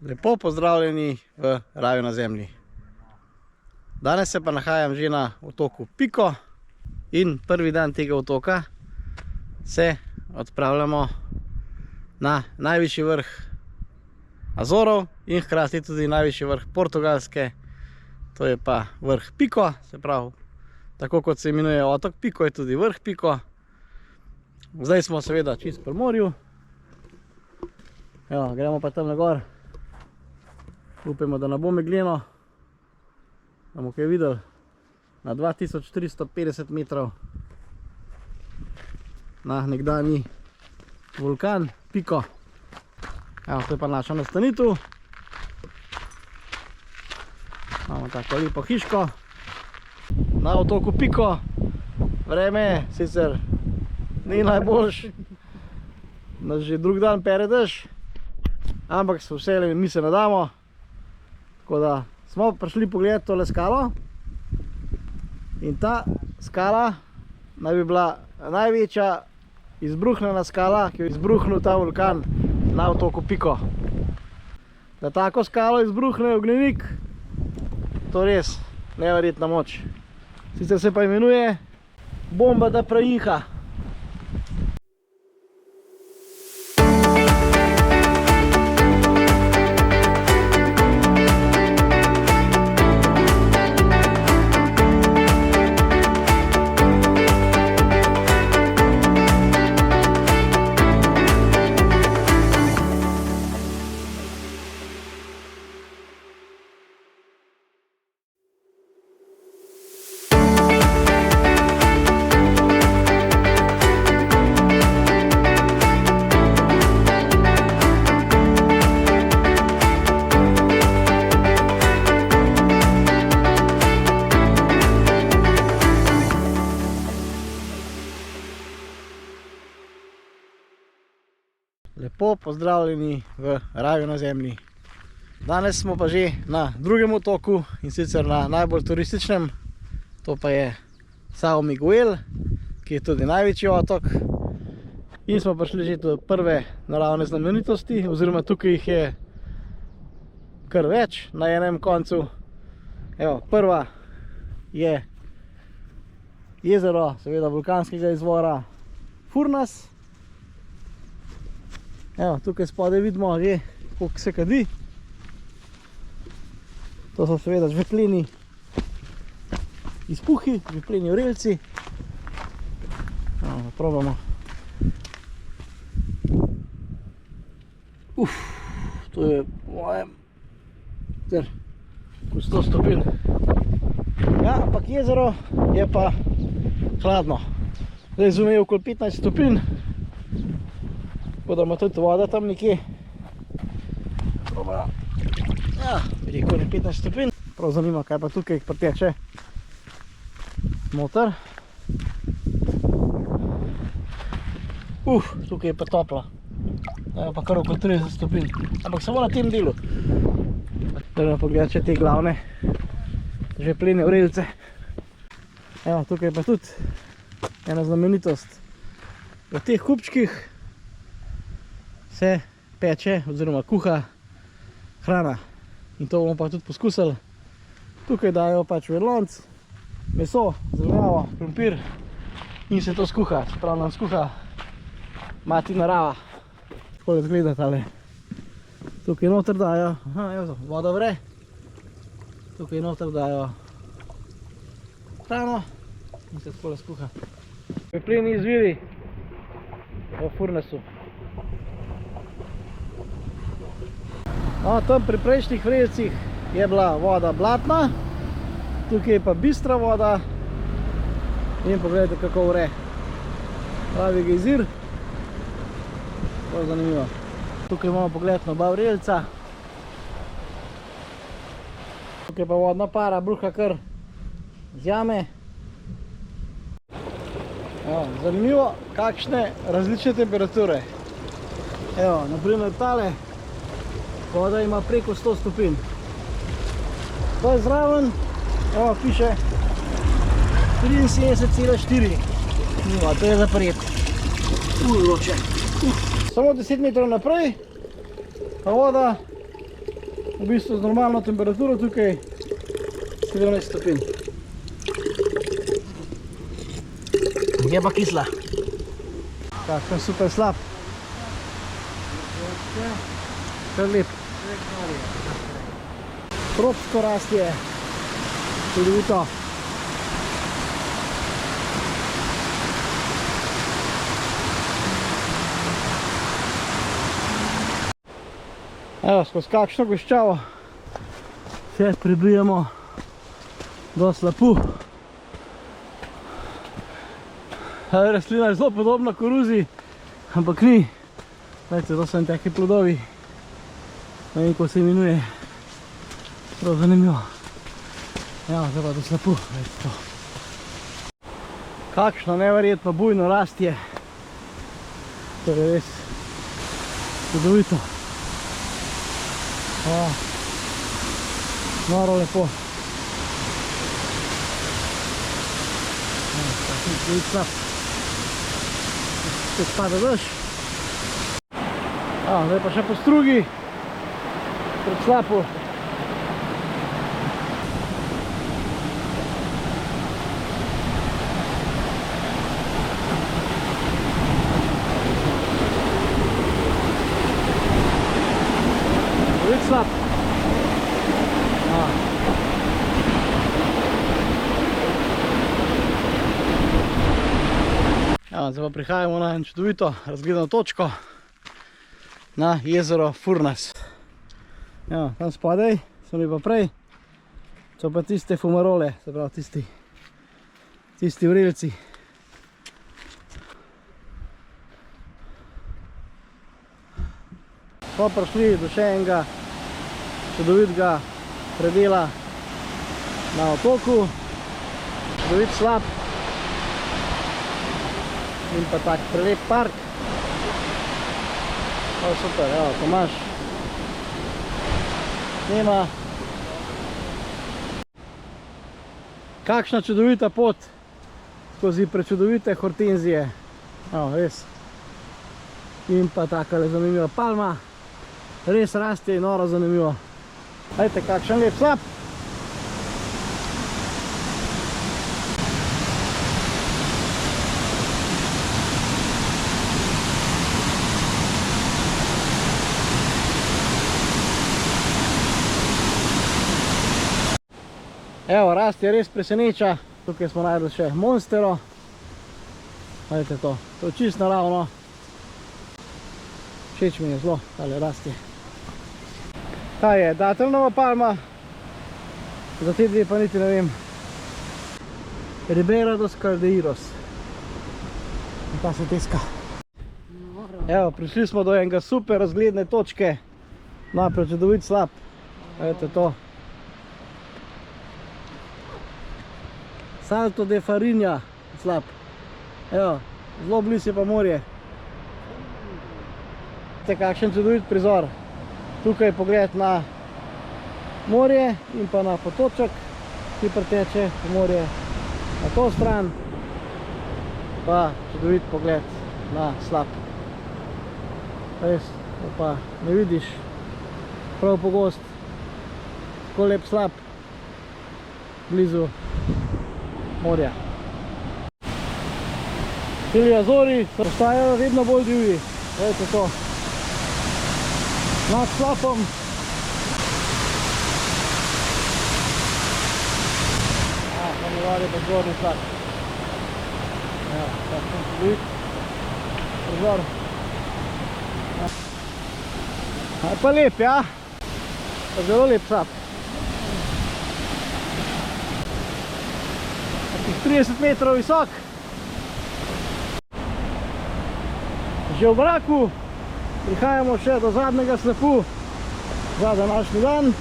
Lepo pozdravljeni v raju na zemlji. Danes se pa nahajam že na otoku Piko in prvi dan tega otoka se odpravljamo na najvišji vrh Azorov in hkrati tudi najvišji vrh Portugalske, to je pa vrh Piko, se pravi, tako kot se imenuje otok Piko, je tudi vrh Piko. Zdaj smo seveda čist pri morju. Evo, gremo pa tam na gor. Upamo, da ne bo megleno. Bomo kaj videli. Na 2350 metrov. Na nekdanji vulkan Piko. Evo, to je pa naša nastanitev. Imamo tako lepo hiško. Na otoku Piko. Vreme sicer ni najboljš. Nas že drug dan pere dež. Ampak se vse mi se nadamo. Tako da smo prišli pogledati tole skalo. In ta skala naj bi bila največja izbruhnjena skala, ki jo je izbruhnil ta vulkan na otoku Piko. Da tako skalo izbruhne ognjenik, to res neverjetna moč. Sicer se pa imenuje bomba da prajiha. Lepo pozdravljeni v raju na zemlji. Danes smo pa že na drugem otoku in sicer na najbolj turističnem. To pa je São Miguel, ki je tudi največji otok. In smo prišli že do prve naravne znamenitosti, oziroma tukaj jih je kar več na enem koncu. Evo, prva je jezero, seveda vulkanskega izvora Furnas. Evo, tukaj spodaj vidimo že, koliko se kadi. To so seveda žvepleni izpuhi, žvepleni orelci. Evo, probamo. To je mojem ter 100 stopinj. Ja, ampak jezero je pa hladno. Zdaj zumejo okoli 15 stopinj. Tako da ima tudi voda tam nekje. Ja, rekel je 15 stopinj. Prav zanima, kaj pa tukaj priteče noter. Tukaj je pa toplo. Je pa kar okoli 30 stopinj. Ampak samo na tem delu. Treba pogledati še te glavne žveplene orelce. Evo, tukaj je pa tudi ena znamenitost. V teh kupčkih se peče oziroma kuha hrana. In to bomo pa tudi poskusili. Tukaj dajo pač v lonec meso, zelenjavo, krompir in se to skuha. Čeprav nam skuha mati narava. Tako izgleda tale. Tukaj noter dajo, voda vre. Tukaj noter dajo hrano in se tako skuha. Žvepleni izviri v Furnasu. No, tam pri prejšnjih vrelcih je bila voda blatna, tukaj je pa bistra voda in pogledajte, kako vre. Pravi gejzir. To je zanimivo. Tukaj imamo pogled na oba vrelca. Tukaj pa vodna para bruha kar z jame. Evo, zanimivo, kakšne različne temperature. Evo, naprimer tale. Voda ima preko 100 stopinj. To je zraven, evo, piše 73,4. To je zaprijet. Vroče. Samo 10 metrov naprej, pa voda v bistvu z normalno temperaturo tukaj 17 stopinj. Je pa kisla. Kakšen super slap. Kar lep. Tropsko rastje. Čudovito. Evo, skozi kakšno goščavo se pribijemo do slapu. Rastlina je zelo podobna koruzi, ampak ni. Gledajte, to so taki plodovi. Ne vem, kako se imenuje. Prav zanimivo. Evo, zdaj pa do slapu. Gledajte to. Kakšno neverjetno bujno rastje. To je res čudovito. Noro lepo. Tako slab. Spet pada dež. Zdaj pa še po strugi. Pred slapu. Slab. Zdaj pa prihajamo na čudovito razgledano točko na jezero Furnas. Tam spodaj so mi pa prej, so pa tiste fumarole, se pravi tisti vrelci. Pa prišli do še enega čudovitega predela na otoku, čudovit slap in pa tak prelep park. Super, evo, Tomaž snema. Kakšna čudovita pot skozi prečudovite hortenzije. Evo, res. In pa takale zanimiva palma. Res raste in noro zanimivo. Gledajte, kakšen lep slap. Evo, rast je res preseneča. Tukaj smo najdli še monstero. Gledajte to, to je čist naravno. Všeč mi je zelo, tale rast je. Ta je dateljnova palma, za te dve pa niti ne vem. Ribeira dos Caldeiros. In ta se teska. Evo, prišli smo do enega super razgledne točke. Naprej čudovit slap. Gledajte to. Salto de Farinha slap. Evo, zelo blizu je pa morje. Gledajte, kakšen čudovit prizor. Tukaj pogled na morje in pa na potoček, ki preteče v morje na to stran, pa čudovit pogled na slap. Res, pa ne vidiš prav pogost, tako lep slap blizu morja. Tili Azori postajajo vedno bolj divji, gledajte to. Nad slapom. Tam je vali pa zgornji slap. Evo, takšen čudovit prizor. Pa lep, ja? Pa zelo lep slap. Takih 30 metrov visok. Že v mraku prihajamo še do zadnjega slapu za današnji dan.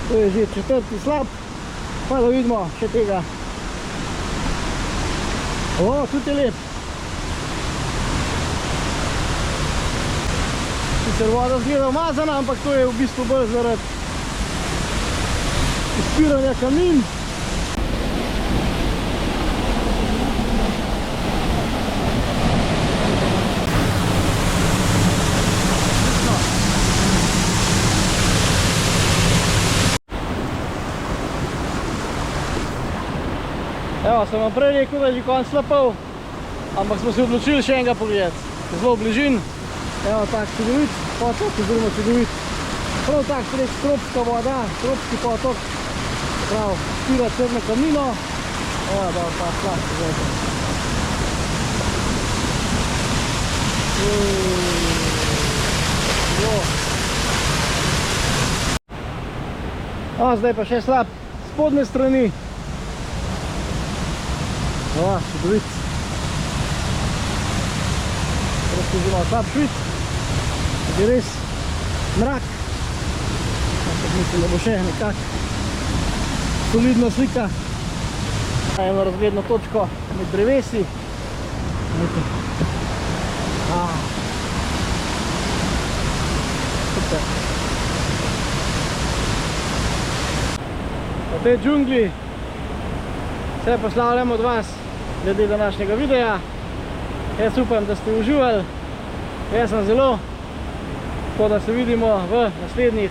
To je že četrti slap. Pa da vidimo še tega. Tudi je lep. Sicer voda zgleda umazana, ampak to je v bistvu bolj zaradi izpiranja kamnin. Evo, sem vam prej rekel, da je že konc lapov, ampak smo se odločili še enega pogledati. Zelo bližin. Evo, tak čudovit potok, oziroma čudovit. Prav tak res tropska voda, tropski potok. Prav, spira črno kamnino. Evo, da pa slad, gledajte. O, zdaj pa še slab spodne strani. O, čudovit. Že malo slab švit, je res mrak, ampak mislim, da bo še nekak solidna slika. Eno razgledno točko med drevesi. Super. V tej džungli se poslavljam od vas glede današnjega videa. Jaz upam, da ste uživali. Jaz sem zelo, tako da se vidimo v naslednjih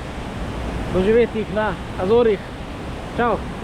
doživetjih na Azorih. Čau!